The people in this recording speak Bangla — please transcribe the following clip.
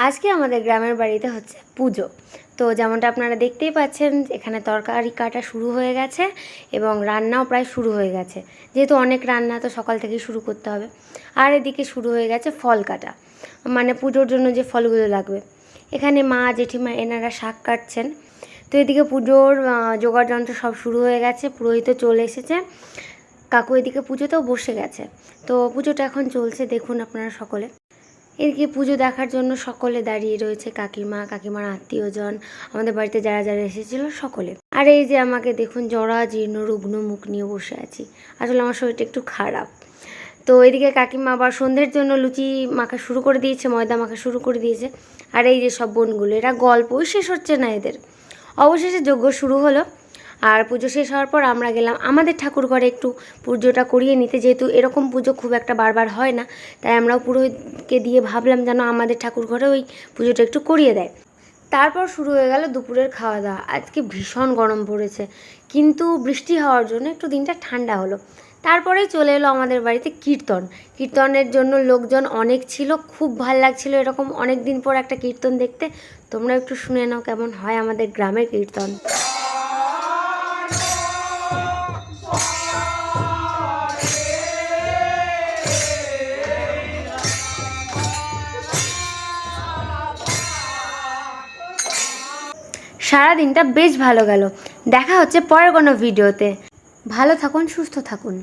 আজকে আমাদের গ্রামের বাড়িতে হচ্ছে পুজো। তো যেমনটা আপনারা দেখতেই পাচ্ছেন, এখানে তরকারি কাটা শুরু হয়ে গেছে এবং রান্নাও প্রায় শুরু হয়ে গেছে। যেহেতু অনেক রান্না, তো সকাল থেকেই শুরু করতে হবে। আর এদিকে শুরু হয়ে গেছে ফল কাটা, মানে পুজোর জন্য যে ফলগুলো লাগবে। এখানে মা, জেঠিমা এনারা শাক কাটছেন। তো এদিকে পুজোর জোগাড় যন্ত্র সব শুরু হয়ে গেছে, পুরোহিতও চলে এসেছে। কাকু এদিকে পুজোতেও বসে গেছে। তো পুজোটা এখন চলছে, দেখুন আপনারা সকলে। এদিকে পুজো দেখার জন্য সকলে দাঁড়িয়ে রয়েছে, কাকিমার আত্মীয়জন, আমাদের বাড়িতে যারা যারা এসেছিল সকলে। আর এই যে আমাকে দেখুন, জরা জীর্ণ রুগ্ন মুখ নিয়ে বসে আছি। আসলে আমার শরীরটা একটু খারাপ। তো এদিকে কাকিমা আবার সন্ধ্যের জন্য লুচি মাখা শুরু করে দিয়েছে, ময়দা মাখা শুরু করে দিয়েছে। আর এই যে সব বোনগুলো, এরা গল্পই শেষ হচ্ছে না এদের। অবশেষে যজ্ঞ শুরু হলো। আর পুজো শেষ হওয়ার পর আমরা গেলাম আমাদের ঠাকুর ঘরে একটু পুজোটা করিয়ে নিতে। যেহেতু এরকম পুজো খুব একটা বারবার হয় না, তাই আমরাও পুরোহিতকে দিয়ে ভাবলাম যেন আমাদের ঠাকুর ঘরে ওই পুজোটা একটু করিয়ে দেয়। তারপর শুরু হয়ে গেল দুপুরের খাওয়া দাওয়া। আজকে ভীষণ গরম পড়েছে, কিন্তু বৃষ্টি হওয়ার জন্য একটু দিনটা ঠান্ডা হলো। তারপরেই চলে এলো আমাদের বাড়িতে কীর্তনের জন্য লোকজন অনেক ছিল। খুব ভাল লাগছিল এরকম অনেক দিন পর একটা কীর্তন দেখতে। তোমরা একটু শুনে নাও কেমন হয় আমাদের গ্রামের কীর্তন। সারাদিনটা বেশ ভালো গেল। দেখা হচ্ছে পরের কোনো ভিডিওতে। ভালো থাকুন, সুস্থ থাকুন।